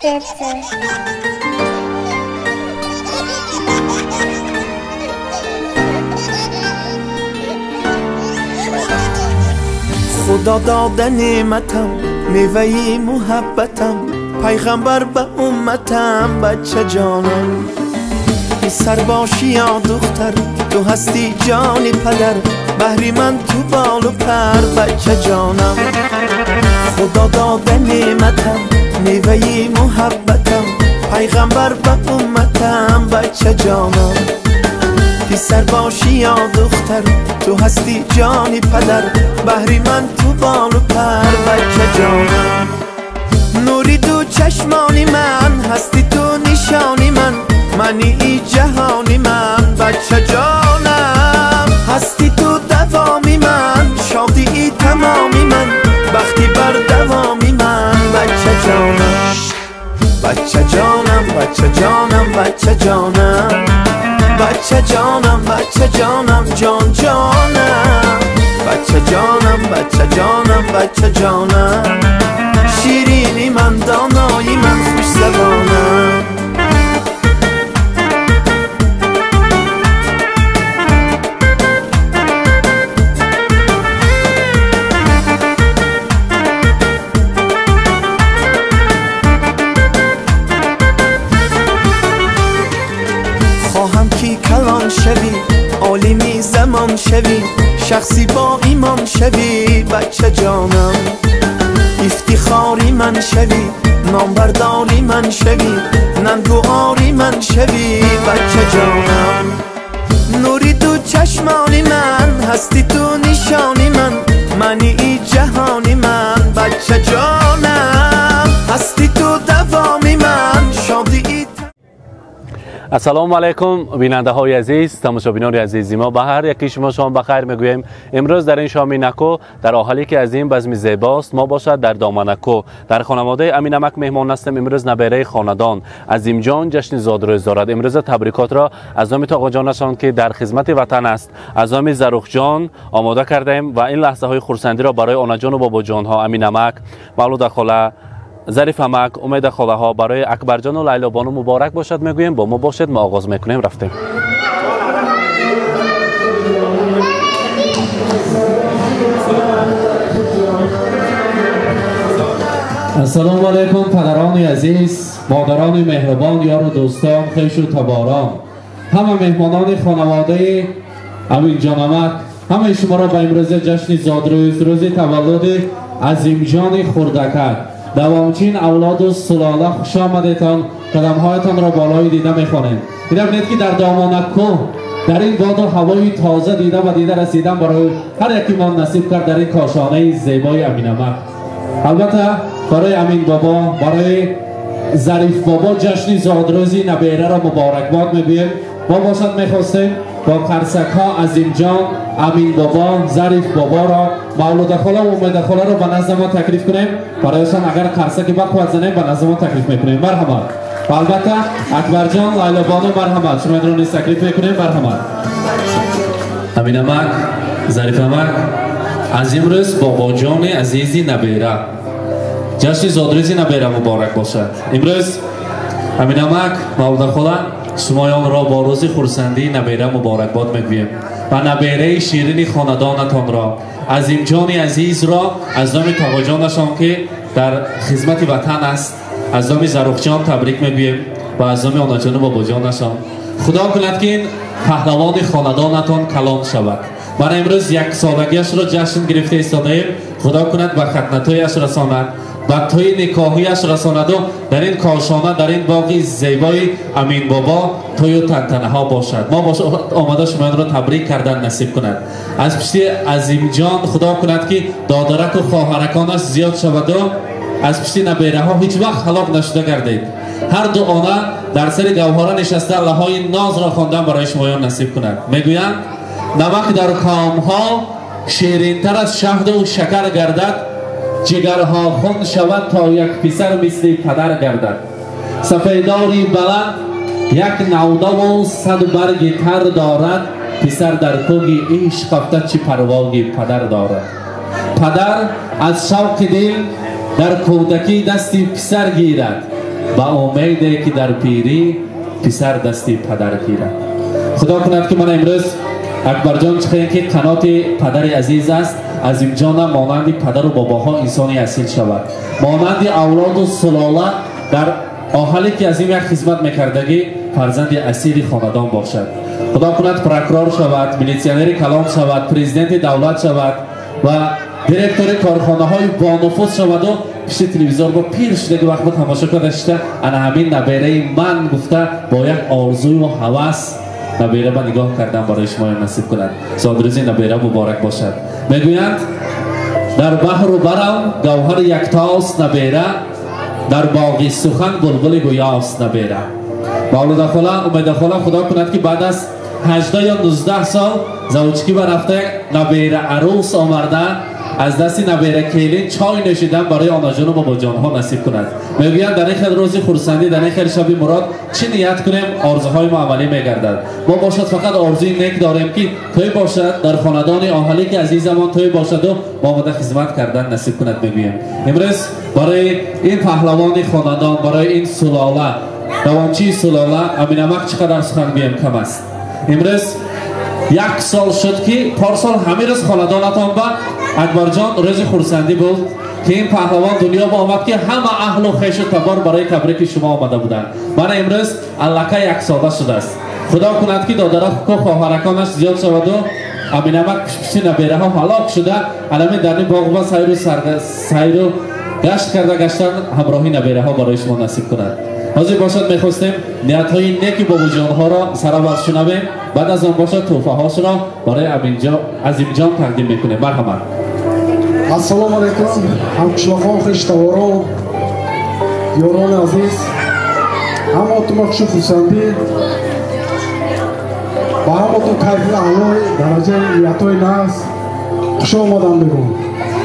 خدا داده نعمتم میوه محبتم پیغمبر به امتم بچه جانم پسر باشی یا دختر تو هستی جانی پدر بهری من تو بال و پر بچه جانم خدا داده نعمتم میوه محبتم پیغمبر به امتم بچه جانم پسر باشی یا دختر تو هستی جانی پدر بهری من تو بال و پر بچه جانم نوری تو چشمانی من هستی تو نشانی من منی ای جهانی من بچه جانم هستی تو دوامی من شادی ای تمامی من بختی بر دوامی من بچه جانم بچه جانم بچه جانم بچه جانم بچه جانم بچه جانم جان جانم بچه جانم بچه جانم بچه جانم شیرینی من دانایی من خوش زبانم خواهم کی کلان شوی عالمی زمان شوی شخصی با ایمان شوی بچه جانم افتخاری من شوی نامبرداری من شوی ننگواری من شوی بچه جانم نوری تو چشمانی من هستی تو نشانی من منی ای جهانی من بچه جانم هستی تو دوامی من شادی ای السلام علیکم بیننده های عزیز، تماشابینان عزیزی، ما به هر یکی شما بخیر میگوییم. امروز در این شام نکو در حالی که از این بزم زیباست ما باشد در دامنکو در خانواده امین نمک مهمان هستیم. امروز نبیره خاندان عظیم جان جشن زادروز دارد. امروز تبریکات را از نام آقا جانشان که در خدمت وطن است از نام زروخ جان آماده کردیم و این لحظه های خرسندی را برای آنا جان و بابا جان ها امین نمک، مولود خاله ظریف امک، امید خاله ها برای اکبر جان و لیلا بانو مبارک باشد میگوییم. با ما باشد ما آغاز میکنیم. رفتیم. السلام علیکم پدران عزیز، مادران مهربان، یار و دوستان، خویش و تباران، همه مهمانان خانواده امین جان امک، همه شما را به امروز جشن زادروز روز تولد عظیم جان خردکک دوامچین اولاد و سلاله خوش آمدیتان. قدمهایتان را بالای دیده میخوانیم. دیده بینید که در دامنکو در این باد و هوای تازه دیده و دیده رسیدن برای هر یکی ما نصیب کرد در این کاشانه زیبای امین نمک. البته برای امین بابا، برای ظریف بابا جشن زادروزی نبیره را مبارکباد میگوییم. ما باشد میخواستیم با قرسک ها عظیم جان امین بابا ظریف بابا را مولود خاله و امید خاله را به نزد ما تکلیف کنیم. برایشان اگر قرسکی بخواد زنیم به نزد ما تکلیف میکنیم. مرحمت. و البته اکبر جان لیلا بانو مرحمت. شما این رو نیز تکلیف میکنیم. مرحمت. امین نمک، ظریف امک از امروز بابا جان عزیزی نبیره جشن زادروزی نبیره مبارک باشد. امروز امین نمک مولود خاله شمایان را با روز خرسندی نبیره مبارکباد میگویم و نبیره شیرین خاندانتان را عظیم جان عزیز را از نام آقا جانشان که در خدمت وطن است از نام زروخ جان تبریک میگویم و از نام آنا جان و بابا جانشان. خدا کند که این پهلوان خاندانتان کلان شود. من امروز یک سالگیش را جشن گرفته ایستاده‌ایم. خدا کند به ختنتایش رساند و توی نکاحیش رساند و در این کاشانه در این باغی زیبای امین بابا توی و تنتنه ها باشد. ما آمده شما را تبریک کردن نصیب کند. از پشتی عظیم جان خدا کند که دادرک و خواهرکانش زیاد شود و از پشتی نبیره ها هیچ وقت هلاک نشده گردید. هر دو آنه در سر گوهره نشسته الله های ناز را خواندن برای شمایان نصیب کند. میگویند نمک در کام ها شیرین تر از شهد و شکر گردد، جگرها خون شود تا یک پسر مثل پدر گردد. سفیداری بلند یک نوده و صد برگ تر دارد، پسر در کوی عشق رفته چه پرواز پدر دارد. پدر از شوق دل در کودکی دستی پسر گیرد، با امیدی که در پیری پسر دستی پدر گیرد. خدا کند که من امروز اکبر جان چخواهیم که قنات پدر عزیز است، عظیم جان مانند پدر و باباها انسانی اصیل شود، مانند اولاد و سلاله در آحالی که از این یک خدمت میکردگی فرزند اصیل خاندان باشد. خدا کند پروکورور شود، میلیسیونر کلان شود، پرزیدنت دولت شود و دیرکتور کارخانه های بانفوذ شود و پیش تلویزیون با پیر شده وقت با تماشا کردشته انا همین نبیره من گفته با یک آرزوی و هوس نبیره با نگاه کردن برای شما نصیب کند. زادروزی نبیره مبارک باشد. میگویند در بحر و برم گوهر یکتاست نبیره، در باغی سخن بلبل گویاست نبیره. مولود خلا امید خلا خدا کند که بعد از 18 یا 19 سال زوجکی و رفته نبیره عروس آمرده از دست نبیره کیلین چای نوشیدن برای آنا جان و بابا جان ها نصیب کند. میگویند در این خیلی روزی خورسندی، در این خیلی شبی مراد چی نیت کنیم آرزوهای ما عملی میگردد. ما باشد فقط آرزوی نیک داریم که توی باشد در خاندان آهلی که عزیزمان توی باشد و ما آماده خدمت کردن نصیب کند. میگوییم امروز برای این پهلوان خاندان، برای این سلاله دوامچی سلاله امینمک چقدر سخن بیم کم است. امروز یک سال شد که پارسال همه روز خاندانتان با اکبر جان روز خورسندی بود که این پهلوان دنیا با آمد که همه اهل و خویش و تبار برای تبریک شما آمده بودند. من امروز علاقه یک ساله شده است. خدا کند که دادرک و خواهرکانش زیاد شود و امینمک پیش نبیره ها هلاک شده علمی در این باغ با سیر و گشت کرده گشتن همراهی نبیره ها برای شما نصیب کند. حاضر باشد میخواستیم نیت های نیکی بابا جان ها را سرآورد شنویم، بعد از آن باشد توفه هاش را برای عظیم جان تقدیم میکنیم. مرحبا. السلام علیکم همکشلاخان خشتواران یاران عزیز، همه تو مخشو خورسندی با همه تو کیفی اعلای درجه نیت های ناز خوش آمدم بگم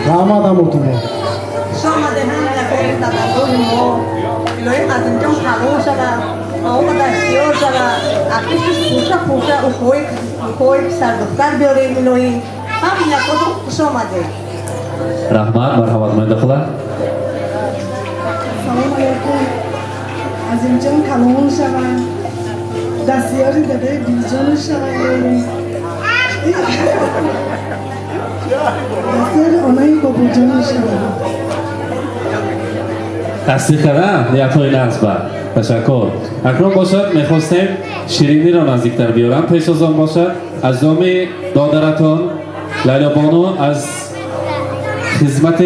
رحمت همه تو ما خوش آمده همه تدرگاه ما الهی عظیم جان حلال شود آقا دستیار شود اقیشش خوشه و خوی پسر دختر بیاریم الهی همین یک خود خوش آمده. رحمت مرحبت من دخله. سلام علیکم عظیم جان کلام شود دستیاری داده بیجان شود دستیاری آنایی بابا جان شود تصدیق کردن نیت‌های نصب. تشکر. اکنون باشد میخواستیم شیرینی را نزدیکتر بیارم. پیش از آن باشد از نام دادرتان لیلا بانو از خدمت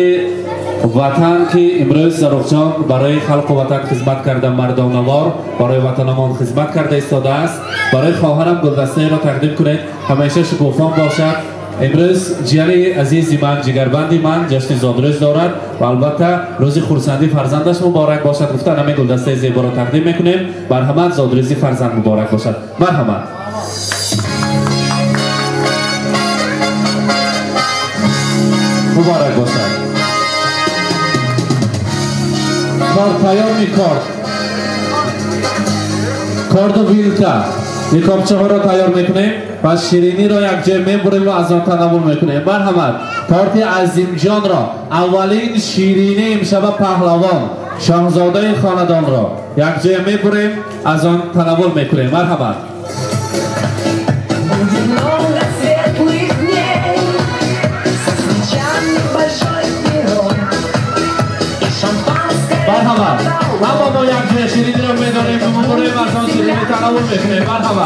وطن که امروز زروق جان برای خلق و وطن خدمت کرده مردانوار برای وطنمان خدمت کرده ایستاده است. برای خواهرم گلدسته را تقدیم کنید. همیشه شکوفان باشد. امروز جیانی عزیزی من جگربندی من جشن زادروز دارد و البته روز خورسندی فرزندش مبارک باشد. گفتن همه گلدسته زیبا را تقدیم میکنیم. مرحمت زادروزی فرزند مبارک باشد. مرحمت. مبارک باشد. کار تیار میکرد کارد و ویلتا میکابچه ها را تیار میکنیم و شیرینی را یک جای میبریم و از آن تناول میکنیم. مرحمت. کارت عظیم جان را اولین شیرینی امشب پهلوان شاهزاده خاندان را یک جای میبریم از آن تناول میکنیم. مرحمت. مرحبا. اما ما یک جای شیرینی را میداریم و میبریم از آن شیرینی تناول میکنیم. مرحبا.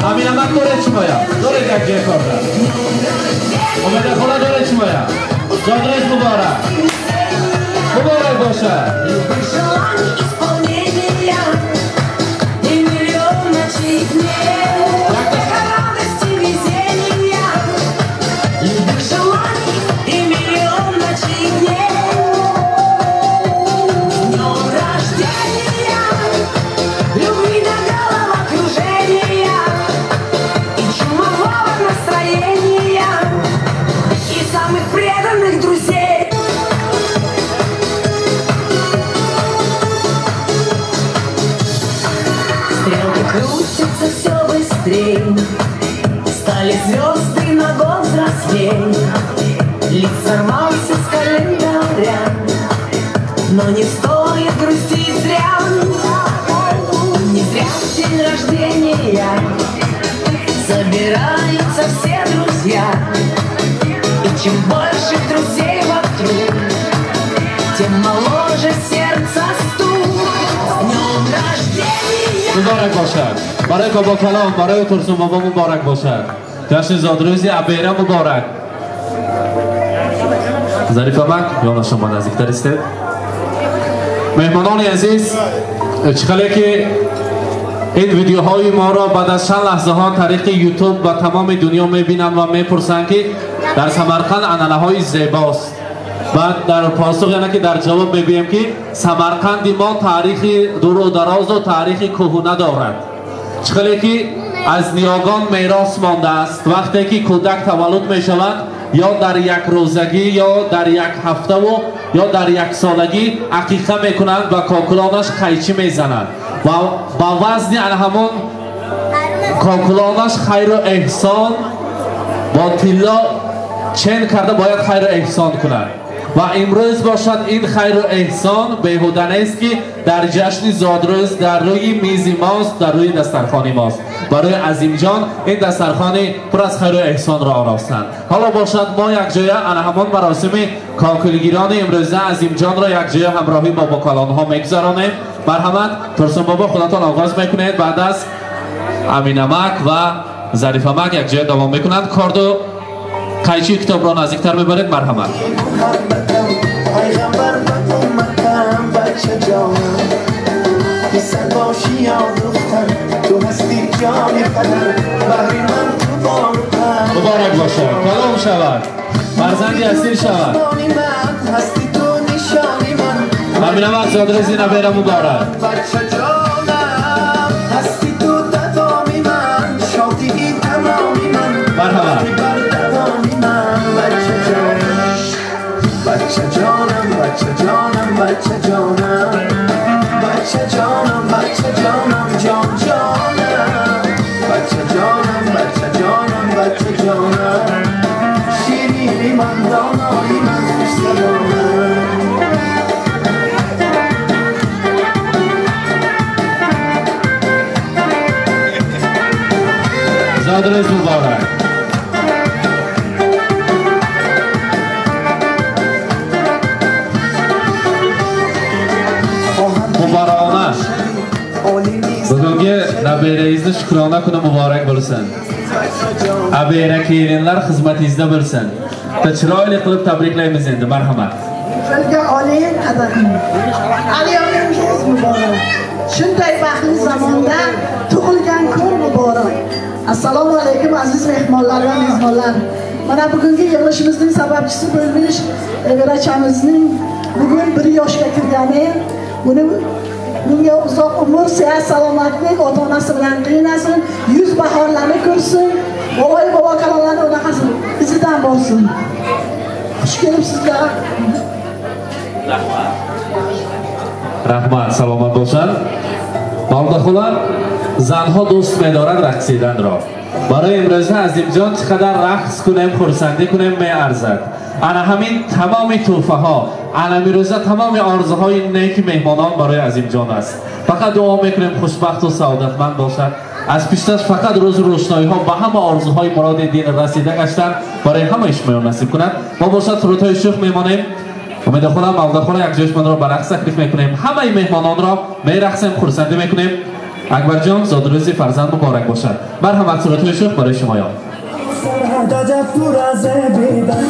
همین امک داره چی باید؟ داره یک جای کار دارد. امید خدا داره چی باید؟ زادروز مبارک. مبارک باشد. Стали звезды на год взрослей, лик сорвался с календаря, но не стоит грустить. собираются все друзья. И чем больше друзей вокруг, тем моложе сердце стук. С днем рождения! مبارک باشد برای بابا کلام، برای ترسون بابا مبارک باشد. جشن زادروزی ابیره مبارک. ظریف مک یا شما نزدیکتر استید. مهمانان عزیز، چقدر که این ویدیوهای ما را بعد از چند لحظه ها طریق یوتیوب و تمام دنیا میبینن و میپرسن که در سمرقند عنعنه های زیباست. بعد در پاسخ یعنی که در جواب میگویم که سمرقند ما تاریخ دور و دراز و تاریخ کهنه دارد. چقدر که از نیاگان میراث مانده است. وقتی که کودک تولد میشود یا در یک روزگی یا در یک هفته و یا در یک سالگی عقیقه میکنند و کاکلانش قیچی میزنند و با وزن همون کاکلانش خیر و احسان با طلا چین کرده باید خیر و احسان کنند و امروز باشد این خیر و احسان بیهوده نیست که در جشن زادروز در روی میز ماست، در روی دسترخوان ماست. برای عظیم جان این دسترخوان پر از خیر و احسان را آراستند. حالا باشد ما یک جای همان مراسم کاکلگیران امروزه عظیم جان را یک جای همراهی با کلان ها میگذرانیم. مرحمت ترسون بابا خودتان آغاز میکنید، بعد از امین مک و ظریف مک یک جای دوام میکنند. کاردو قیچی کتاب را نزدیکتر ببرید. مرحمت. پیغمبر به امتم بچه جانم پسر باشی یا دختر تو هستی جان قدر بحری من تو بارتم مبارک باشد، کلام شود، فرزندی اصیل شود. هستی تو نشانی من امین مک زادروزی نبیره مبارک. بچه جانم هستی تو تمامی من شادی تمامی من مرحبا. بچه جانم بچه جانم بچه جانم بچه جانم بچه جانم جان جانم بچه جانم بچه جانم بچه جانم شیرینی من دانایی من سلامم زادروز مبارک. مبارانه بگوگه نبیره ایزده شکرانه کنه مبارک برسن. ابیره کیرینلر خدمت ایزده برسن. تچرایل قلب تبریک لیمزنده. مرحمت. Filga oling qadrini. Aliyomingiz muborak. Shunday baxtli zamonda tug'ilgan kun muborak. Assalomu alaykum aziz mehmonlar va mezbonlar. Mana bugungi yig'ilishimizning sababchisi bo'lmish Evarachamizning bugun 1 yoshga kirgani. Bunga uzoq umr, sihat, salomatlik, ota-onasi bilan qiynasin, yuz bahorlarni ko'rsin, bobo kalonlarni unaqasi izidan borsin. Xush kelibsizlar. رحمت سلامت باشند. مردخولان زنها دوست می‌دارند رقصیدن را. برای امروزه عظیم جان چقدر رقص کنیم خرسندی کنیم می‌ارزد. انا همین تمام توفه ها، انا امروزه تمام آرزوهای نیک مهمانان برای عظیم جان است. فقط دعا میکنیم خوشبخت و سعادتمند باشد. از پیشتر فقط روز روشنایی ها به همه آرزوهای مراد دین رسیده گشتن برای همه شما نصیب کند. ما باشد سرودهای شوخ میمانیم. امید خودم مولدخوره یک جشن را به رقص تکلیف میکنیم. همه مهمانان را میرقصیم، خرسندی میکنیم. اکبر جان زادروزی فرزند مبارک باشد. مرحمت سرودهای شوخ برای شما یا عجب تو رازه بیدن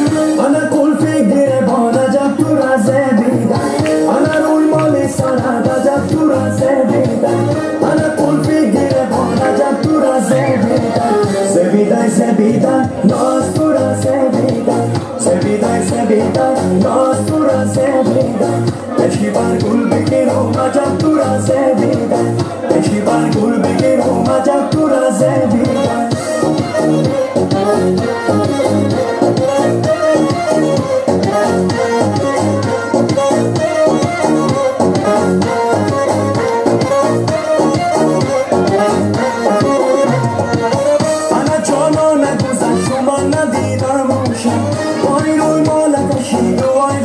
انا قلفی گربان عجب تو رازه بیدن انا روی مالی سرد عجب تو رازه بیدن انا قلفی گربان عجب تو رازه بیدن سبیدای سبیدن ناز تو رازه بیدن سبیدای سبیدن ناز تو رازه بیدن اشکی بر گل بگیرم عجب تو رازه بیدن اشکی بر گل بگیرم عجب تو رازه بیدن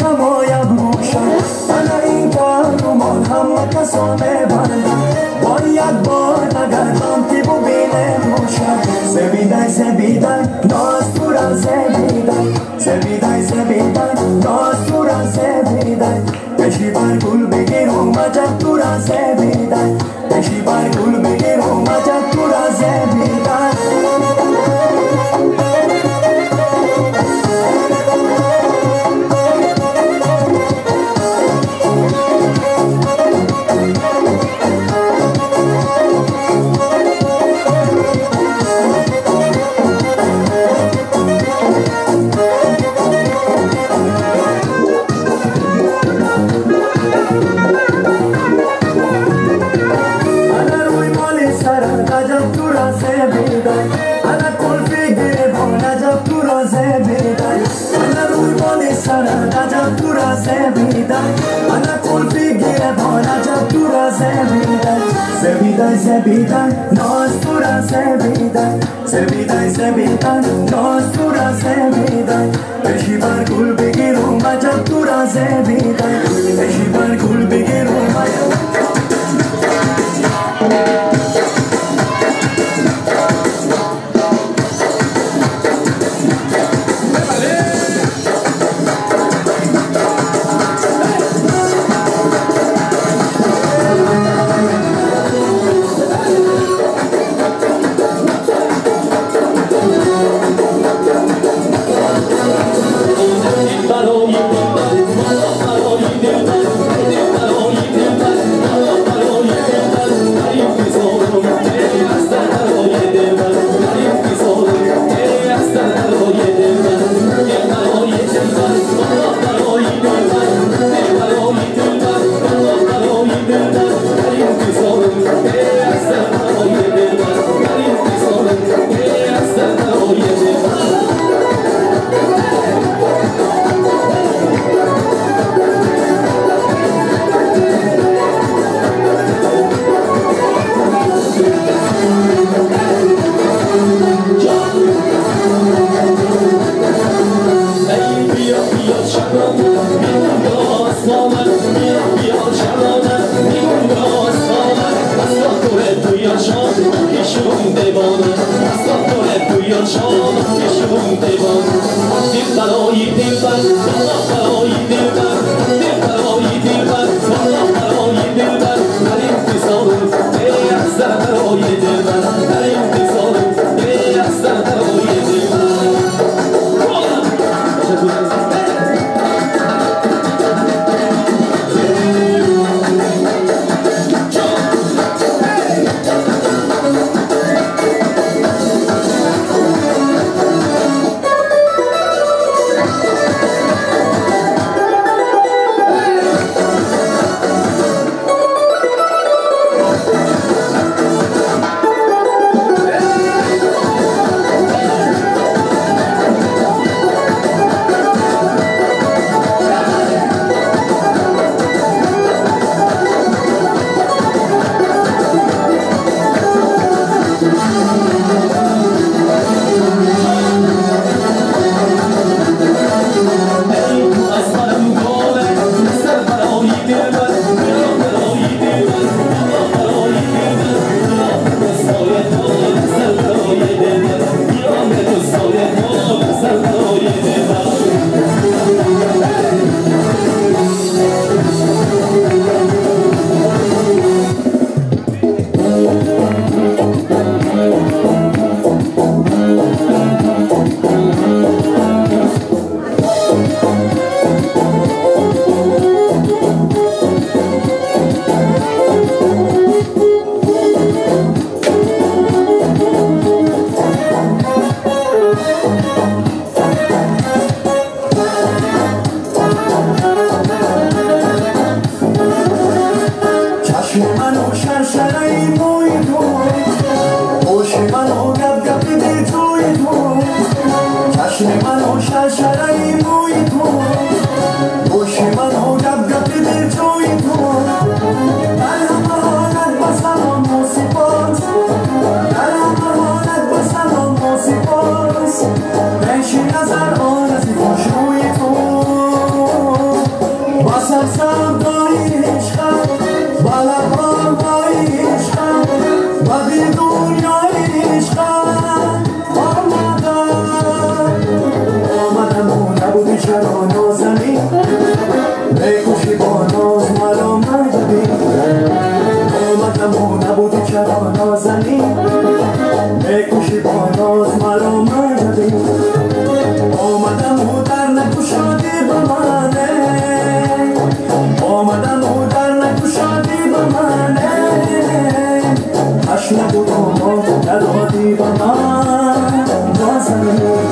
Come on. زبیدای ناز تو را زبیدای زبیدای زبیدای ناز تو را زبیدای بشی بر گل بگیر اومد تو را زبیدای بشی بر گل بگیر اومد تو را زبیدای زبیدن ناز تو را زبیدن زبیدن زبیدن ناز تو را زبیدن بشی بر گل بگیر اومد تو را زبیدن بشی بر گل بگیر اومد Badi dünya işgal آمدم و در نگشادی به منه آمدم و در نگشادی به منه حشم بودم ندادی به من نازنه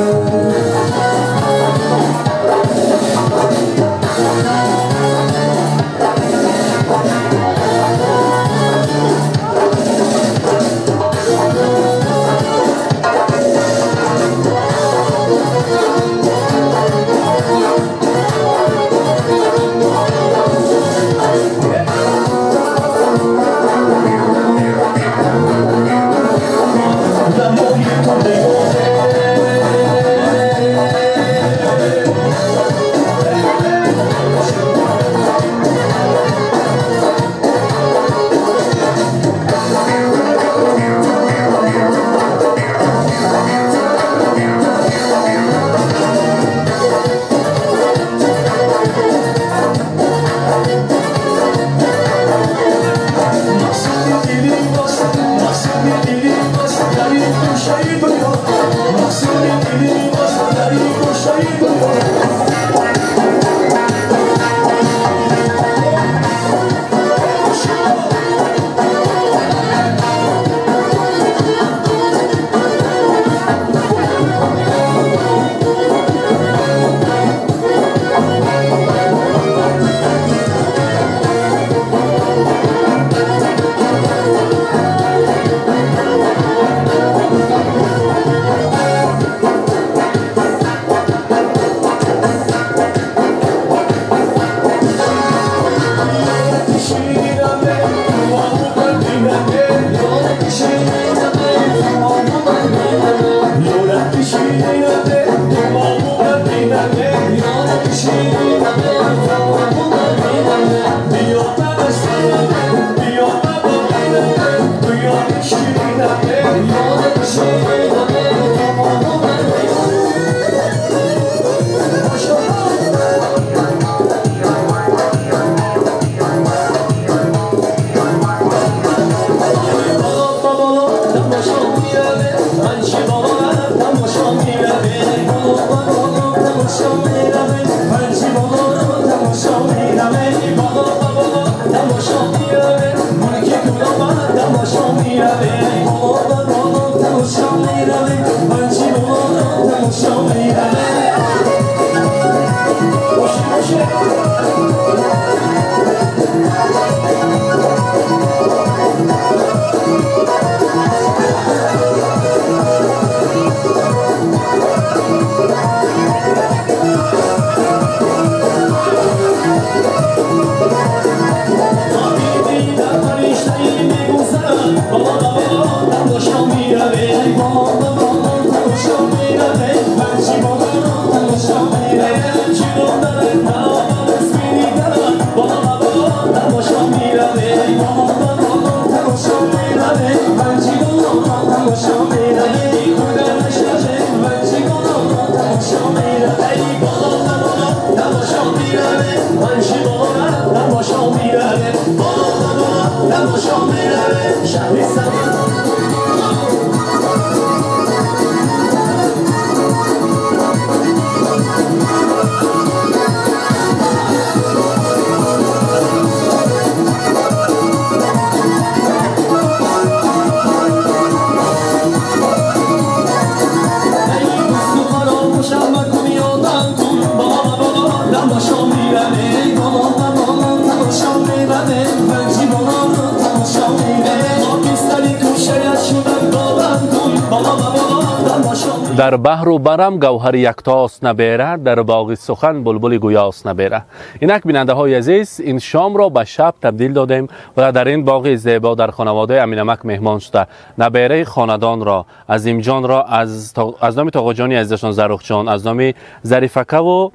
در بحر و برم گوهر یکتاست نبیره، در باغ سخن بلبل گویاست نبیره. اینک بیننده های عزیز، این شام را به شب تبدیل دادیم و در این باغ زیبا در خانواده امینمک مهمان شده نبیره خاندان را، عظیم جان را از نام تاقا جانی عزیزشان زرخ جان، از نام ظریفکه و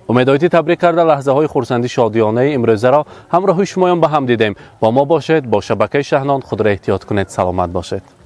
امیدوارتی تبریک کرده لحظه های خورسندی شادیانه امروزه را همراه شمایان به هم دیدیم. با ما باشید، با شبکه شهنان خود را احتیاط کنید. سلامت باشید.